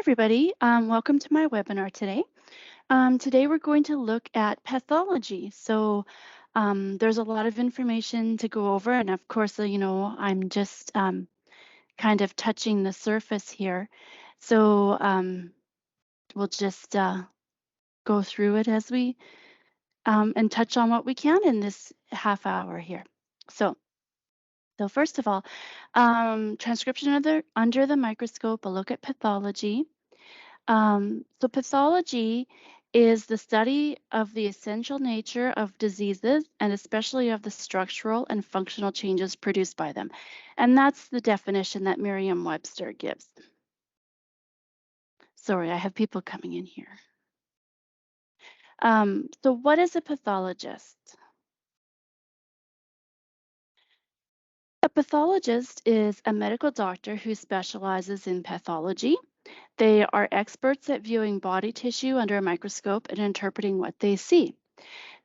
everybody. Welcome to my webinar today. Today we're going to look at pathology. There's a lot of information to go over, and of course, I'm just kind of touching the surface here. We'll just go through it as we and touch on what we can in this half hour here. So first of all, transcription under the microscope, a look at pathology. So pathology is the study of the essential nature of diseases and especially of the structural and functional changes produced by them. And that's the definition that Merriam-Webster gives. Sorry, I have people coming in here. So what is a pathologist? A pathologist is a medical doctor who specializes in pathology. They are experts at viewing body tissue under a microscope and interpreting what they see.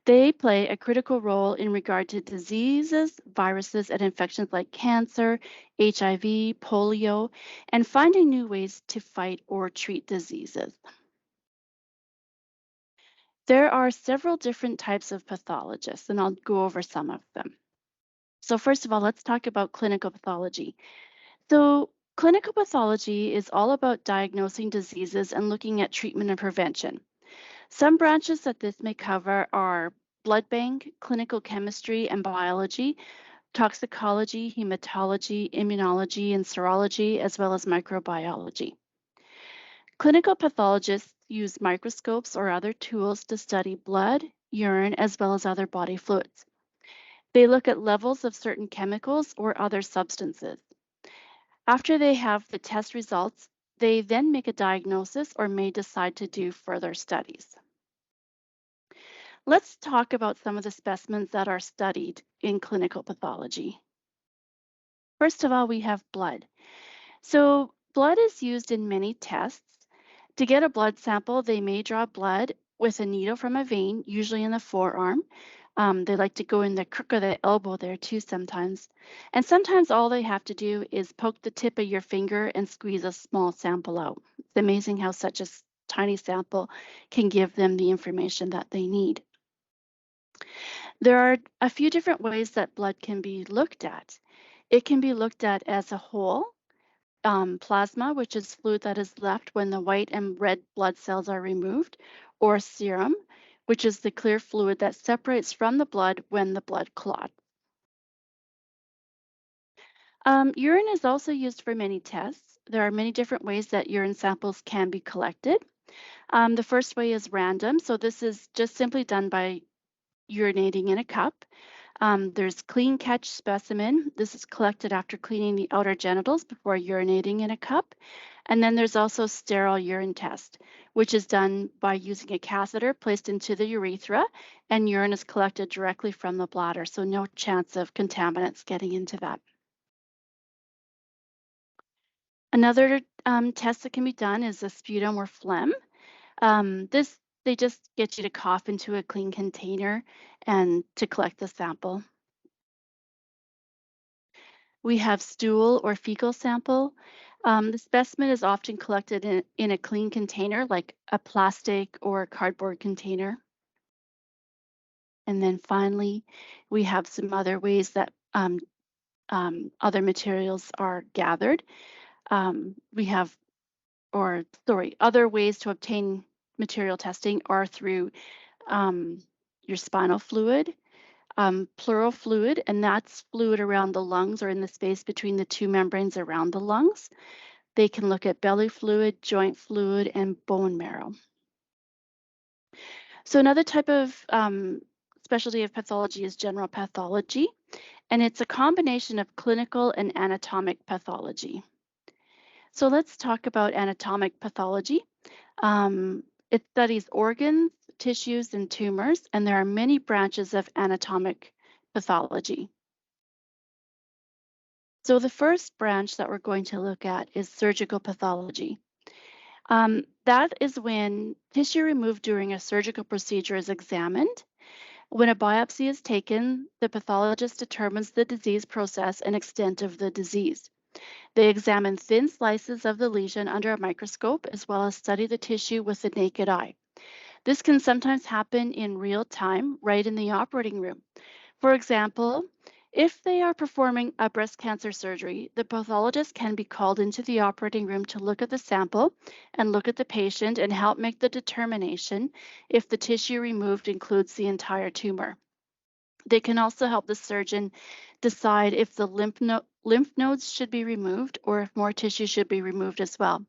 They play a critical role in regard to diseases, viruses, and infections like cancer, HIV, polio, and finding new ways to fight or treat diseases. There are several different types of pathologists, and I'll go over some of them. So first of all, let's talk about clinical pathology. So clinical pathology is all about diagnosing diseases and looking at treatment and prevention. Some branches that this may cover are blood bank, clinical chemistry and biology, toxicology, hematology, immunology, and serology, as well as microbiology. Clinical pathologists use microscopes or other tools to study blood, urine, as well as other body fluids. They look at levels of certain chemicals or other substances. After they have the test results, they then make a diagnosis or may decide to do further studies. Let's talk about some of the specimens that are studied in clinical pathology. First of all, we have blood. So blood is used in many tests. To get a blood sample, they may draw blood with a needle from a vein, usually in the forearm. They like to go in the crook of the elbow there too sometimes. And sometimes all they have to do is poke the tip of your finger and squeeze a small sample out. It's amazing how such a tiny sample can give them the information that they need. There are a few different ways that blood can be looked at. It can be looked at as a whole, plasma, which is fluid that is left when the white and red blood cells are removed, or serum, which is the clear fluid that separates from the blood when the blood clots. Urine is also used for many tests. There are many different ways that urine samples can be collected. The first way is random. So this is just simply done by urinating in a cup. There's clean catch specimen. This is collected after cleaning the outer genitals before urinating in a cup. And then there's also sterile urine test, which is done by using a catheter placed into the urethra, and urine is collected directly from the bladder, so no chance of contaminants getting into that. Another test that can be done is a sputum or phlegm. They just get you to cough into a clean container and to collect the sample. We have stool or fecal sample. The specimen is often collected in a clean container, like a plastic or cardboard container. And then finally, we have some other ways that other materials are gathered. Other ways to obtain material testing are through your spinal fluid, pleural fluid, and that's fluid around the lungs or in the space between the two membranes around the lungs. They can look at belly fluid, joint fluid, and bone marrow. So another type of specialty of pathology is general pathology, and it's a combination of clinical and anatomic pathology. So let's talk about anatomic pathology. It studies organs, tissues, and tumors, and there are many branches of anatomic pathology. So the first branch that we're going to look at is surgical pathology. That is when tissue removed during a surgical procedure is examined. When a biopsy is taken, the pathologist determines the disease process and extent of the disease. They examine thin slices of the lesion under a microscope as well as study the tissue with the naked eye. This can sometimes happen in real time, right in the operating room. For example, if they are performing a breast cancer surgery, the pathologist can be called into the operating room to look at the sample and look at the patient and help make the determination if the tissue removed includes the entire tumor. They can also help the surgeon decide if the lymph nodes should be removed or if more tissue should be removed as well.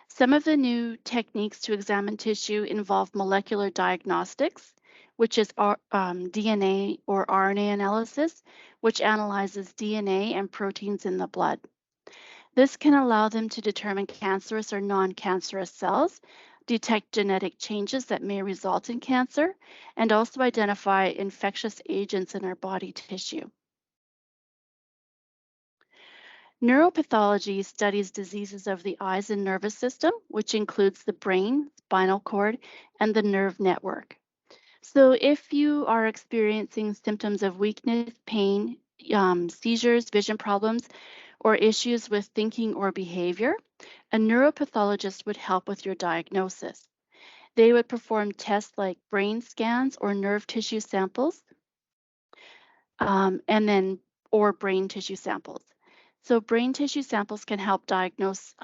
Some of the new techniques to examine tissue involve molecular diagnostics, which is DNA or RNA analysis, which analyzes DNA and proteins in the blood. This can allow them to determine cancerous or non-cancerous cells, detect genetic changes that may result in cancer, and also identify infectious agents in our body tissue. Neuropathology studies diseases of the eyes and nervous system, which includes the brain, spinal cord, and the nerve network. So, if you are experiencing symptoms of weakness, pain, seizures, vision problems, or issues with thinking or behavior, a neuropathologist would help with your diagnosis. They would perform tests like brain scans or nerve tissue samples, and then or brain tissue samples. So brain tissue samples can help diagnose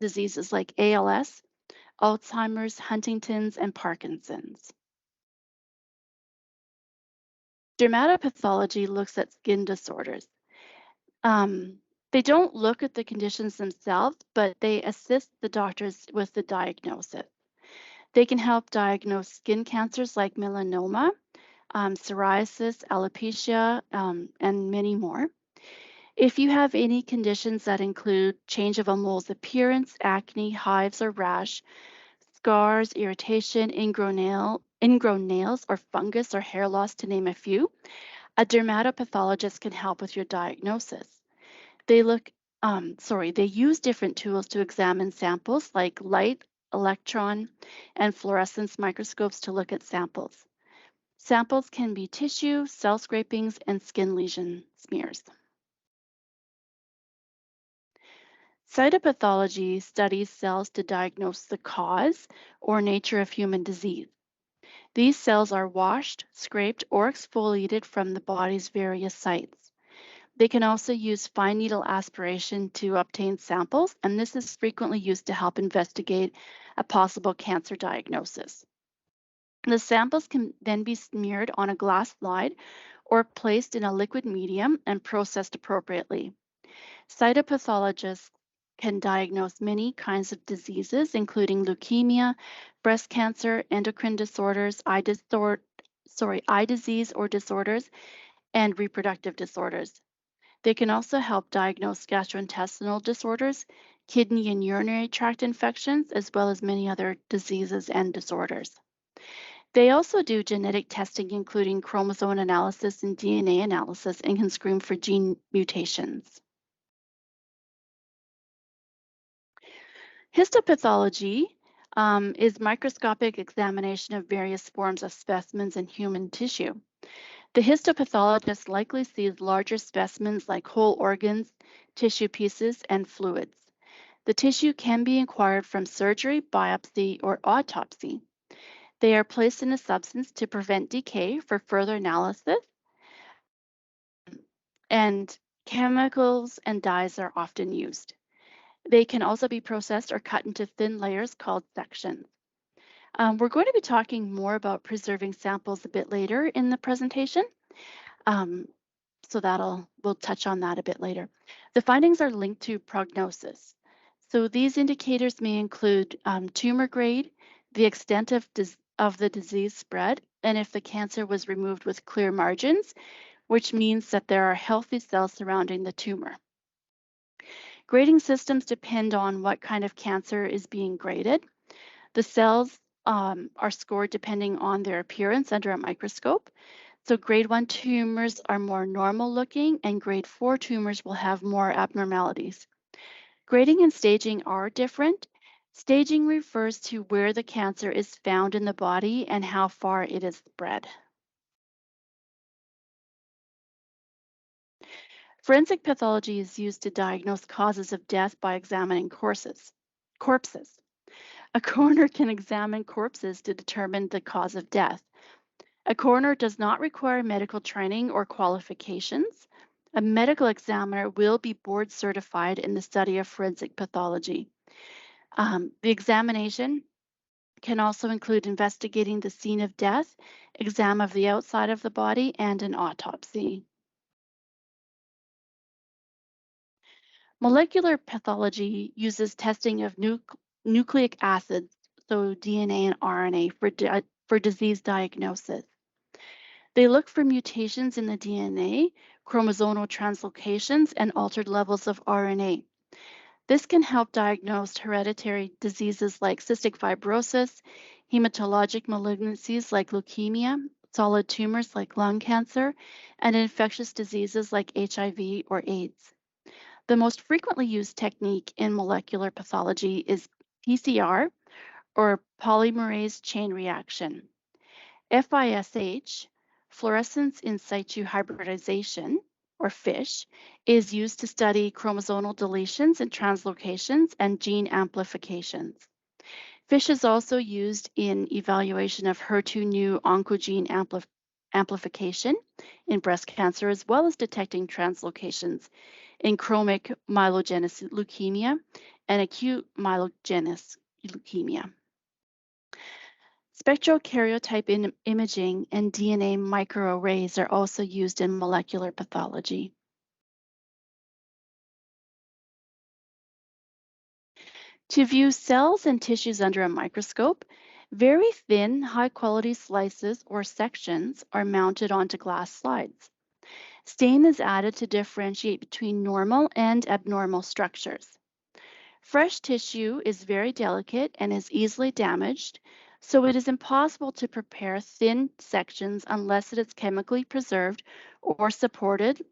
diseases like ALS, Alzheimer's, Huntington's, and Parkinson's. Dermatopathology looks at skin disorders. Um, they don't look at the conditions themselves, but they assist the doctors with the diagnosis. They can help diagnose skin cancers like melanoma, psoriasis, alopecia, and many more. If you have any conditions that include change of a mole's appearance, acne, hives or rash, scars, irritation, ingrown nails, or fungus or hair loss, to name a few, a dermatopathologist can help with your diagnosis. They use different tools to examine samples like light, electron, and fluorescence microscopes to look at samples. Samples can be tissue, cell scrapings, and skin lesion smears. Cytopathology studies cells to diagnose the cause or nature of human disease. These cells are washed, scraped, or exfoliated from the body's various sites. They can also use fine needle aspiration to obtain samples, and this is frequently used to help investigate a possible cancer diagnosis. The samples can then be smeared on a glass slide or placed in a liquid medium and processed appropriately. Cytopathologists can diagnose many kinds of diseases, including leukemia, breast cancer, endocrine disorders, eye disease or disorders, and reproductive disorders. They can also help diagnose gastrointestinal disorders, kidney and urinary tract infections, as well as many other diseases and disorders. They also do genetic testing, including chromosome analysis and DNA analysis, and can screen for gene mutations. Histopathology is microscopic examination of various forms of specimens in human tissue. The histopathologist likely sees larger specimens like whole organs, tissue pieces, and fluids. The tissue can be acquired from surgery, biopsy, or autopsy. They are placed in a substance to prevent decay for further analysis, and chemicals and dyes are often used. They can also be processed or cut into thin layers called sections. We're going to be talking more about preserving samples a bit later in the presentation. Um, so we'll touch on that a bit later. The findings are linked to prognosis. So these indicators may include tumor grade, the extent of the disease spread, and if the cancer was removed with clear margins, which means that there are healthy cells surrounding the tumor. Grading systems depend on what kind of cancer is being graded. The cells are scored depending on their appearance under a microscope. So grade 1 tumors are more normal looking, and grade 4 tumors will have more abnormalities. Grading and staging are different. Staging refers to where the cancer is found in the body and how far it is spread. Forensic pathology is used to diagnose causes of death by examining corpses. A coroner can examine corpses to determine the cause of death. A coroner does not require medical training or qualifications. A medical examiner will be board certified in the study of forensic pathology. The examination can also include investigating the scene of death, exam of the outside of the body, and an autopsy. Molecular pathology uses testing of nucleic acids, so DNA and RNA, for disease diagnosis. They look for mutations in the DNA, chromosomal translocations, and altered levels of RNA. This can help diagnose hereditary diseases like cystic fibrosis, hematologic malignancies like leukemia, solid tumors like lung cancer, and infectious diseases like HIV or AIDS. The most frequently used technique in molecular pathology is PCR, or polymerase chain reaction. FISH, fluorescence in situ hybridization, or FISH, is used to study chromosomal deletions and translocations and gene amplifications. FISH is also used in evaluation of HER2 new oncogene amplification in breast cancer, as well as detecting translocations in chromic myelogenous leukemia and acute myelogenous leukemia. Spectral karyotype imaging and DNA microarrays are also used in molecular pathology. To view cells and tissues under a microscope, very thin, high-quality slices or sections are mounted onto glass slides. Stain is added to differentiate between normal and abnormal structures. Fresh tissue is very delicate and is easily damaged, so it is impossible to prepare thin sections unless it is chemically preserved or supported,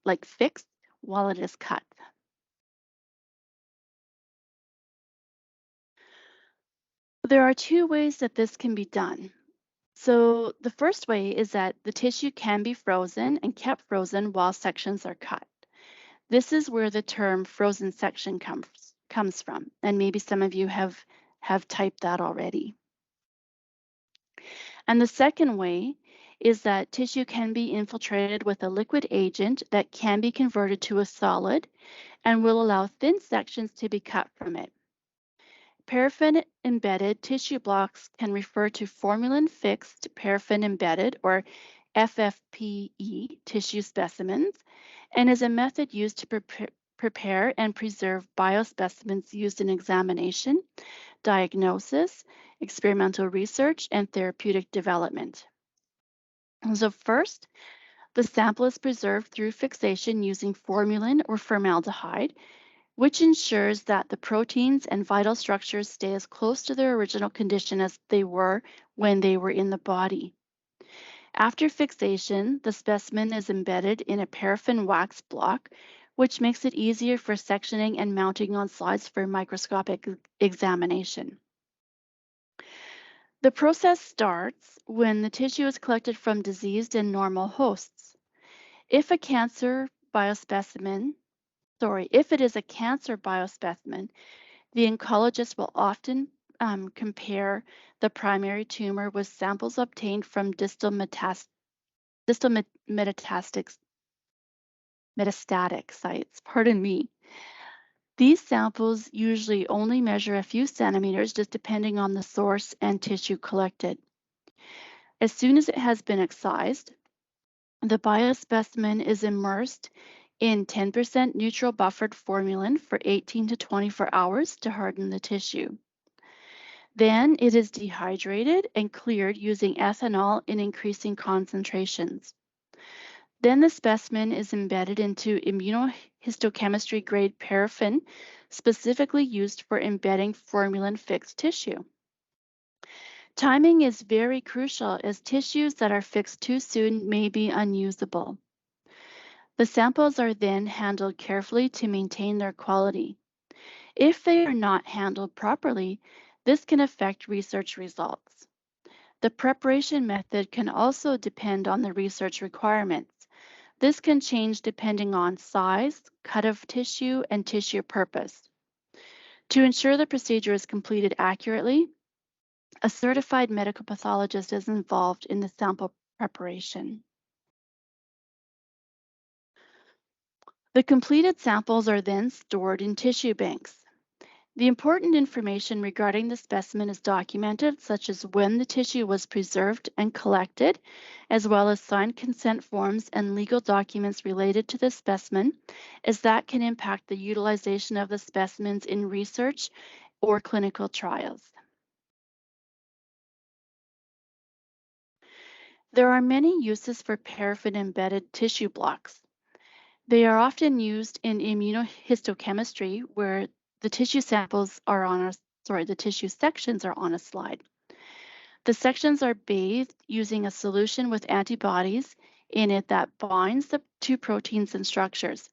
like fixed, while it is cut. There are two ways that this can be done. So the first way is that the tissue can be frozen and kept frozen while sections are cut. This is where the term frozen section comes from, and maybe some of you have typed that already. And the second way is that tissue can be infiltrated with a liquid agent that can be converted to a solid and will allow thin sections to be cut from it. Paraffin embedded tissue blocks can refer to formalin fixed paraffin embedded, or FFPE, tissue specimens, and is a method used to prepare and preserve biospecimens used in examination, diagnosis, experimental research, and therapeutic development. So first, the sample is preserved through fixation using formalin or formaldehyde, which ensures that the proteins and vital structures stay as close to their original condition as they were when they were in the body. After fixation, the specimen is embedded in a paraffin wax block, which makes it easier for sectioning and mounting on slides for microscopic examination. The process starts when the tissue is collected from diseased and normal hosts. If it is a cancer biospecimen, the oncologist will often compare the primary tumor with samples obtained from distal metastatic sites. Pardon me. These samples usually only measure a few centimeters, just depending on the source and tissue collected. As soon as it has been excised, the biospecimen is immersed in 10% neutral buffered formalin for 18 to 24 hours to harden the tissue. Then it is dehydrated and cleared using ethanol in increasing concentrations. Then the specimen is embedded into immunohistochemistry grade paraffin, specifically used for embedding formalin fixed tissue. Timing is very crucial, as tissues that are fixed too soon may be unusable. The samples are then handled carefully to maintain their quality. If they are not handled properly, this can affect research results. The preparation method can also depend on the research requirements, This can change depending on size, cut of tissue, and tissue purpose. To ensure the procedure is completed accurately, a certified medical pathologist is involved in the sample preparation. The completed samples are then stored in tissue banks. The important information regarding the specimen is documented, such as when the tissue was preserved and collected, as well as signed consent forms and legal documents related to the specimen, as that can impact the utilization of the specimens in research or clinical trials. There are many uses for paraffin-embedded tissue blocks. They are often used in immunohistochemistry, where the tissue samples are on a, the tissue sections are on a slide. The sections are bathed using a solution with antibodies in it that binds the two proteins and structures.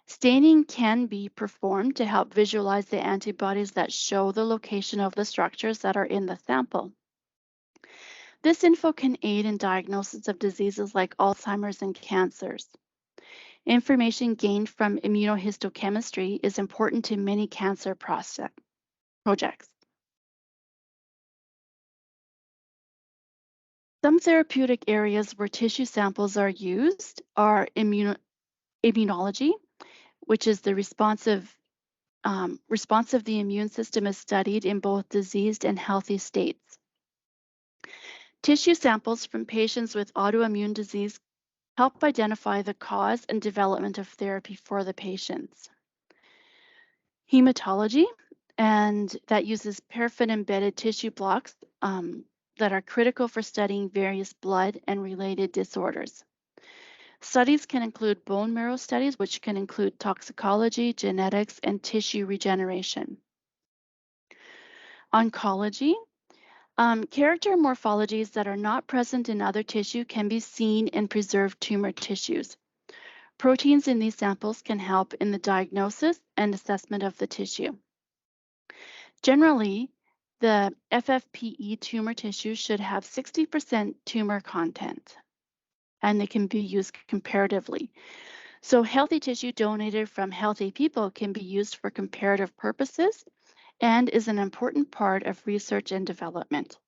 Staining can be performed to help visualize the antibodies that show the location of the structures that are in the sample. This info can aid in diagnosis of diseases like Alzheimer's and cancers. Information gained from immunohistochemistry is important to many cancer projects. Some therapeutic areas where tissue samples are used are immunology, which is the response of the immune system is studied in both diseased and healthy states. Tissue samples from patients with autoimmune disease help identify the cause and development of therapy for the patients. Hematology, and that uses paraffin-embedded tissue blocks that are critical for studying various blood and related disorders. Studies can include bone marrow studies, which can include toxicology, genetics, and tissue regeneration. Oncology, character morphologies that are not present in other tissue can be seen in preserved tumor tissues. Proteins in these samples can help in the diagnosis and assessment of the tissue. Generally, the FFPE tumor tissue should have 60% tumor content, and they can be used comparatively. So healthy tissue donated from healthy people can be used for comparative purposes and is an important part of research and development.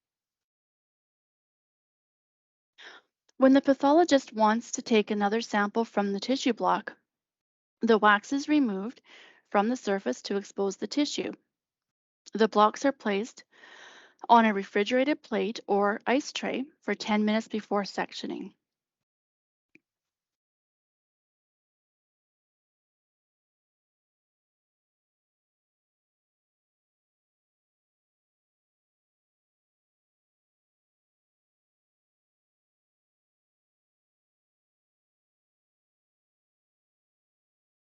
When the pathologist wants to take another sample from the tissue block, the wax is removed from the surface to expose the tissue. The blocks are placed on a refrigerated plate or ice tray for 10 minutes before sectioning.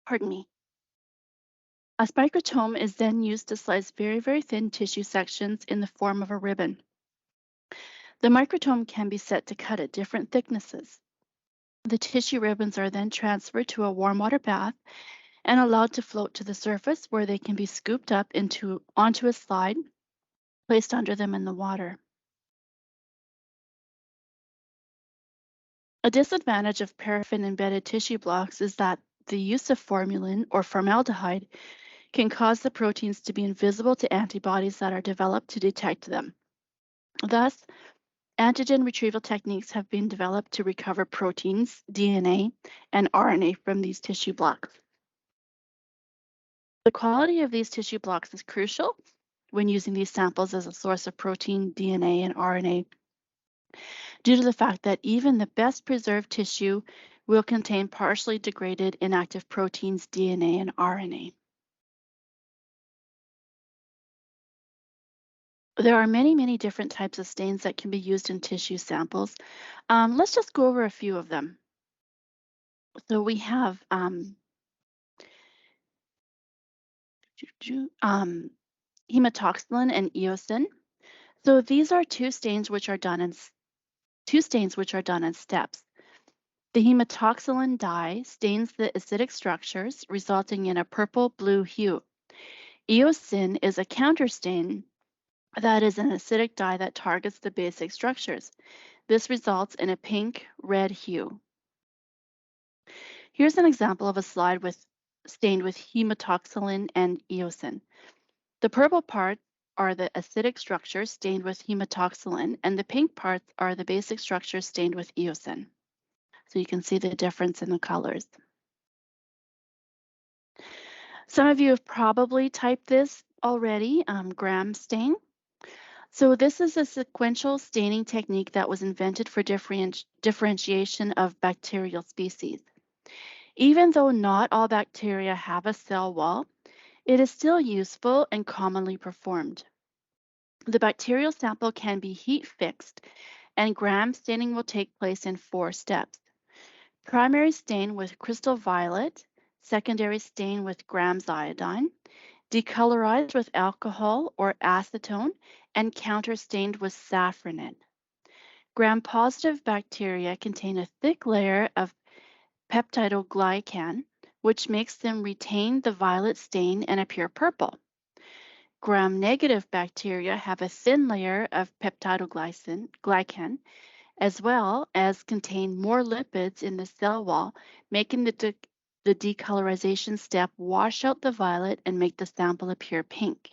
Pardon me. A microtome is then used to slice very, very thin tissue sections in the form of a ribbon. The microtome can be set to cut at different thicknesses. The tissue ribbons are then transferred to a warm water bath and allowed to float to the surface, where they can be scooped up onto a slide, placed under them in the water. A disadvantage of paraffin-embedded tissue blocks is that the use of formalin or formaldehyde can cause the proteins to be invisible to antibodies that are developed to detect them. Thus, antigen retrieval techniques have been developed to recover proteins, DNA, and RNA from these tissue blocks. The quality of these tissue blocks is crucial when using these samples as a source of protein, DNA, and RNA, due to the fact that even the best preserved tissue will contain partially degraded inactive proteins, DNA, and RNA. There are many, many different types of stains that can be used in tissue samples. Let's just go over a few of them. So we have hematoxylin and eosin. So these are two stains which are done in steps. The hematoxylin dye stains the acidic structures, resulting in a purple-blue hue. Eosin is a counterstain that is an acidic dye that targets the basic structures. This results in a pink-red hue. Here's an example of a slide stained with hematoxylin and eosin. The purple parts are the acidic structures stained with hematoxylin, and the pink parts are the basic structures stained with eosin. So you can see the difference in the colors. Some of you have probably typed this already, gram stain. So this is a sequential staining technique that was invented for differentiation of bacterial species. Even though not all bacteria have a cell wall, it is still useful and commonly performed. The bacterial sample can be heat fixed, and gram staining will take place in 4 steps. Primary stain with crystal violet, secondary stain with grams iodine, decolorized with alcohol or acetone, and counterstained with safranin. Gram-positive bacteria contain a thick layer of peptidoglycan, which makes them retain the violet stain and appear purple. Gram-negative bacteria have a thin layer of peptidoglycan, as well as contain more lipids in the cell wall, making the decolorization step wash out the violet and make the sample appear pink.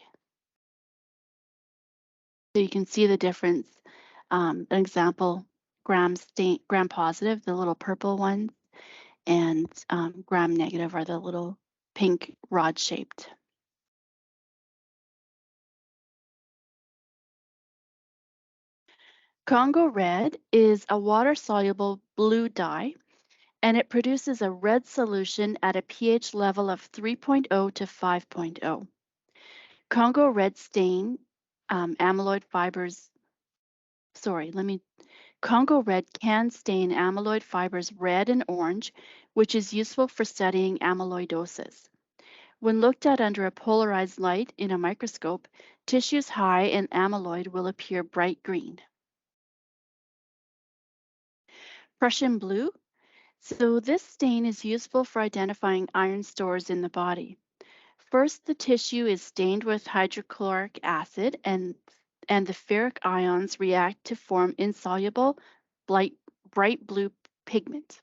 So you can see the difference. An example, gram positive, the little purple ones, and gram negative are the little pink rod shaped. Congo red is a water-soluble blue dye, and it produces a red solution at a pH level of 3.0 to 5.0. Congo red stain amyloid fibers, Congo red can stain amyloid fibers red and orange, which is useful for studying amyloidosis. When looked at under a polarized light in a microscope, tissues high in amyloid will appear bright green. Prussian blue. So this stain is useful for identifying iron stores in the body. First, the tissue is stained with hydrochloric acid and the ferric ions react to form insoluble bright blue pigment.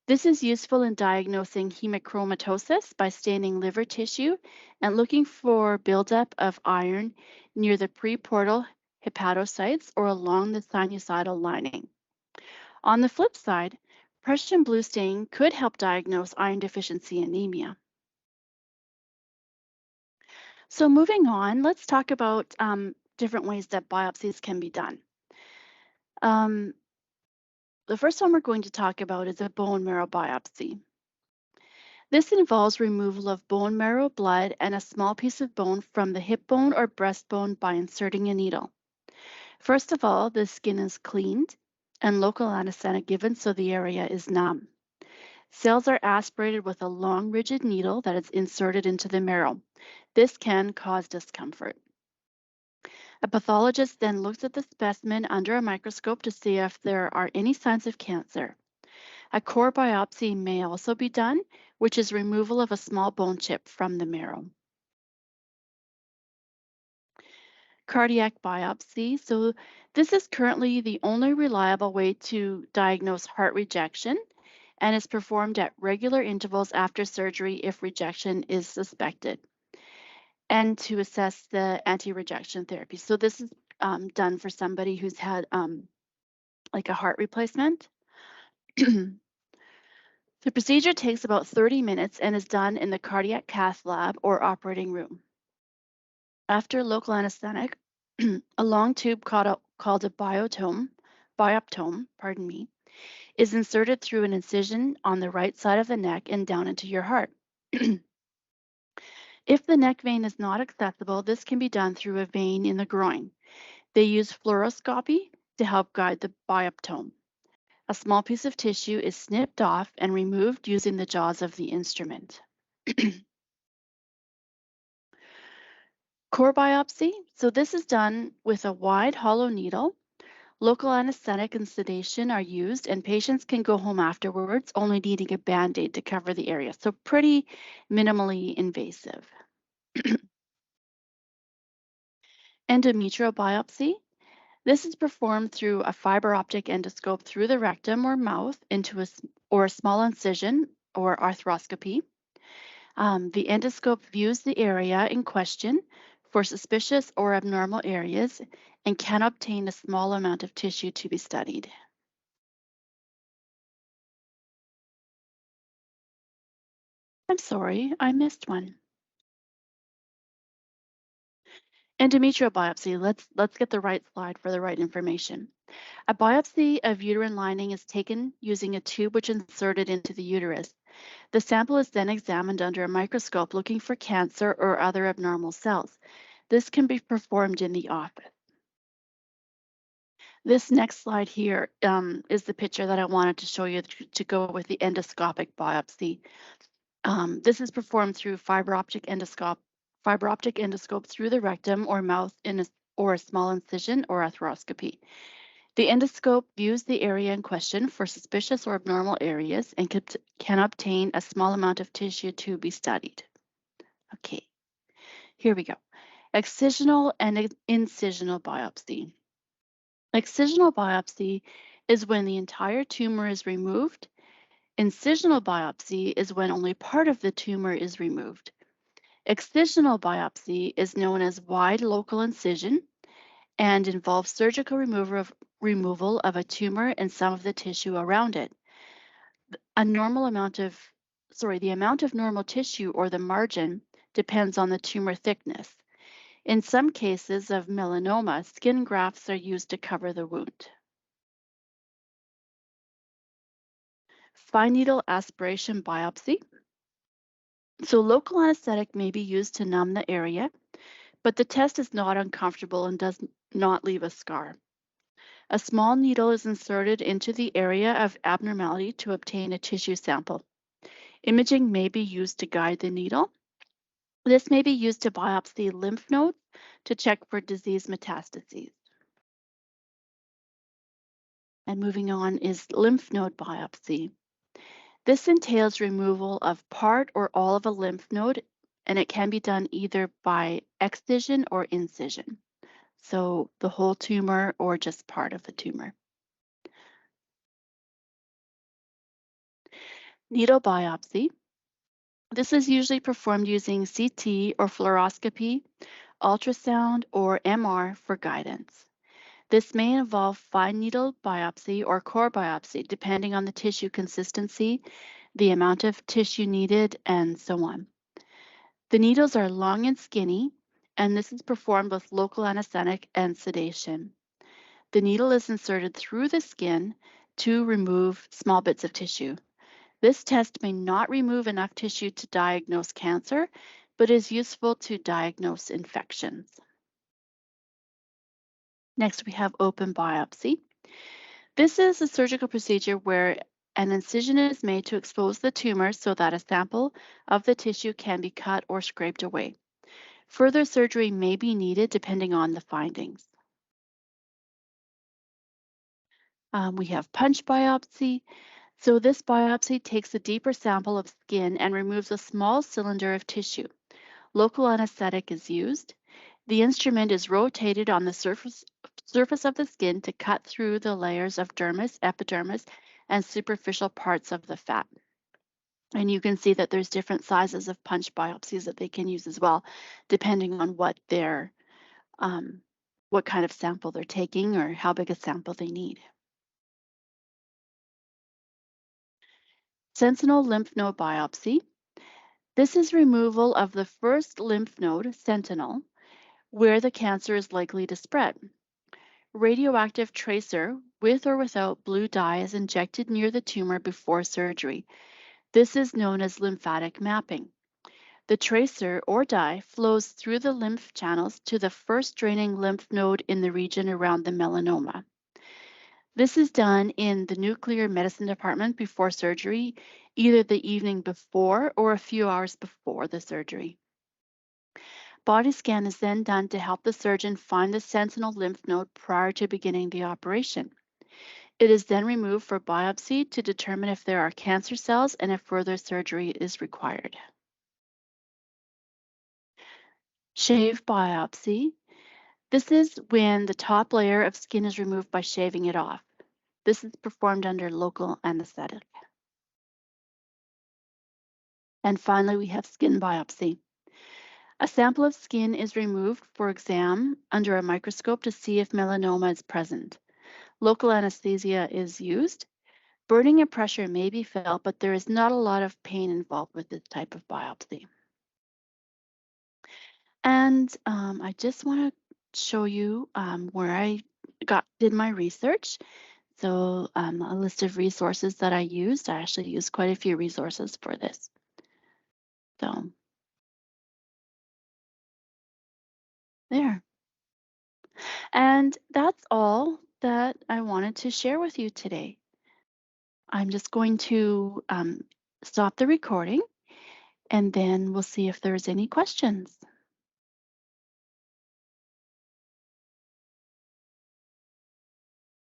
This is useful in diagnosing hemochromatosis by staining liver tissue and looking for buildup of iron near the preportal hepatocytes or along the sinusoidal lining. On the flip side, Prussian blue stain could help diagnose iron deficiency anemia. So moving on, let's talk about different ways that biopsies can be done. The first one we're going to talk about is a bone marrow biopsy. This involves removal of bone marrow, blood, and a small piece of bone from the hip bone or breastbone by inserting a needle. First of all, the skin is cleaned and local anesthetic given so the area is numb. Cells are aspirated with a long, rigid needle that is inserted into the marrow. This can cause discomfort. A pathologist then looks at the specimen under a microscope to see if there are any signs of cancer. A core biopsy may also be done, which is removal of a small bone chip from the marrow. Cardiac biopsy. So this is currently the only reliable way to diagnose heart rejection and is performed at regular intervals after surgery if rejection is suspected, and to assess the anti-rejection therapy. So this is done for somebody who's had like a heart replacement. The procedure takes about 30 minutes and is done in the cardiac cath lab or operating room. After local anesthetic, a long tube called a bioptome, is inserted through an incision on the right side of the neck and down into your heart. If the neck vein is not accessible, this can be done through a vein in the groin. They use fluoroscopy to help guide the bioptome. A small piece of tissue is snipped off and removed using the jaws of the instrument. Core biopsy. So this is done with a wide hollow needle. Local anesthetic and sedation are used, and patients can go home afterwards, only needing a Band-Aid to cover the area. So pretty minimally invasive. Endometrial biopsy. This is performed through a fiber optic endoscope through the rectum or mouth into a or a small incision or arthroscopy. The endoscope views the area in question for suspicious or abnormal areas and can obtain a small amount of tissue to be studied. I'm sorry, I missed one. Endometrial biopsy. Let's get the right slide for the right information. A biopsy of uterine lining is taken using a tube which is inserted into the uterus. The sample is then examined under a microscope looking for cancer or other abnormal cells. This can be performed in the office. This next slide here is the picture that I wanted to show you to go with the endoscopic biopsy. This is performed through fiber optic endoscope through the rectum or mouth or a small incision or arthroscopy. The endoscope views the area in question for suspicious or abnormal areas and can obtain a small amount of tissue to be studied. Okay, here we go. Excisional and incisional biopsy. Excisional biopsy is when the entire tumor is removed. Incisional biopsy is when only part of the tumor is removed. Excisional biopsy is known as wide local incision and involves surgical removal of a tumor and some of the tissue around it. The amount of normal tissue or the margin depends on the tumor thickness. In some cases of melanoma, skin grafts are used to cover the wound. Fine needle aspiration biopsy. So local anesthetic may be used to numb the area, but the test is not uncomfortable and does not leave a scar. A small needle is inserted into the area of abnormality to obtain a tissue sample. Imaging may be used to guide the needle. This may be used to biopsy lymph nodes to check for disease metastases. And moving on is lymph node biopsy. This entails removal of part or all of a lymph node, and it can be done either by excision or incision. So the whole tumor or just part of the tumor. Needle biopsy. This is usually performed using CT or fluoroscopy, ultrasound, or MR for guidance. This may involve fine needle biopsy or core biopsy, depending on the tissue consistency, the amount of tissue needed, and so on. The needles are long and skinny, and this is performed with local anesthetic and sedation. The needle is inserted through the skin to remove small bits of tissue. This test may not remove enough tissue to diagnose cancer, but is useful to diagnose infections. Next, we have open biopsy. This is a surgical procedure where an incision is made to expose the tumor so that a sample of the tissue can be cut or scraped away. Further surgery may be needed depending on the findings. We have punch biopsy. So this biopsy takes a deeper sample of skin and removes a small cylinder of tissue. Local anesthetic is used. The instrument is rotated on the surface of the skin to cut through the layers of dermis, epidermis, and superficial parts of the fat. And you can see that there's different sizes of punch biopsies that they can use as well, depending on what kind of sample they're taking or how big a sample they need. Sentinel lymph node biopsy. This is removal of the first lymph node, sentinel, where the cancer is likely to spread. Radioactive tracer with or without blue dye is injected near the tumor before surgery. This is known as lymphatic mapping. The tracer or dye flows through the lymph channels to the first draining lymph node in the region around the melanoma. This is done in the nuclear medicine department before surgery, either the evening before or a few hours before the surgery. Body scan is then done to help the surgeon find the sentinel lymph node prior to beginning the operation. It is then removed for biopsy to determine if there are cancer cells and if further surgery is required. Shave biopsy. This is when the top layer of skin is removed by shaving it off. This is performed under local anesthetic. And finally, we have skin biopsy. A sample of skin is removed for exam under a microscope to see if melanoma is present. Local anesthesia is used. Burning and pressure may be felt, but there is not a lot of pain involved with this type of biopsy. And I just want to show you where I did my research. So a list of resources that I used. I actually used quite a few resources for this. So there. And that's all that I wanted to share with you today. I'm just going to stop the recording and then we'll see if there's any questions.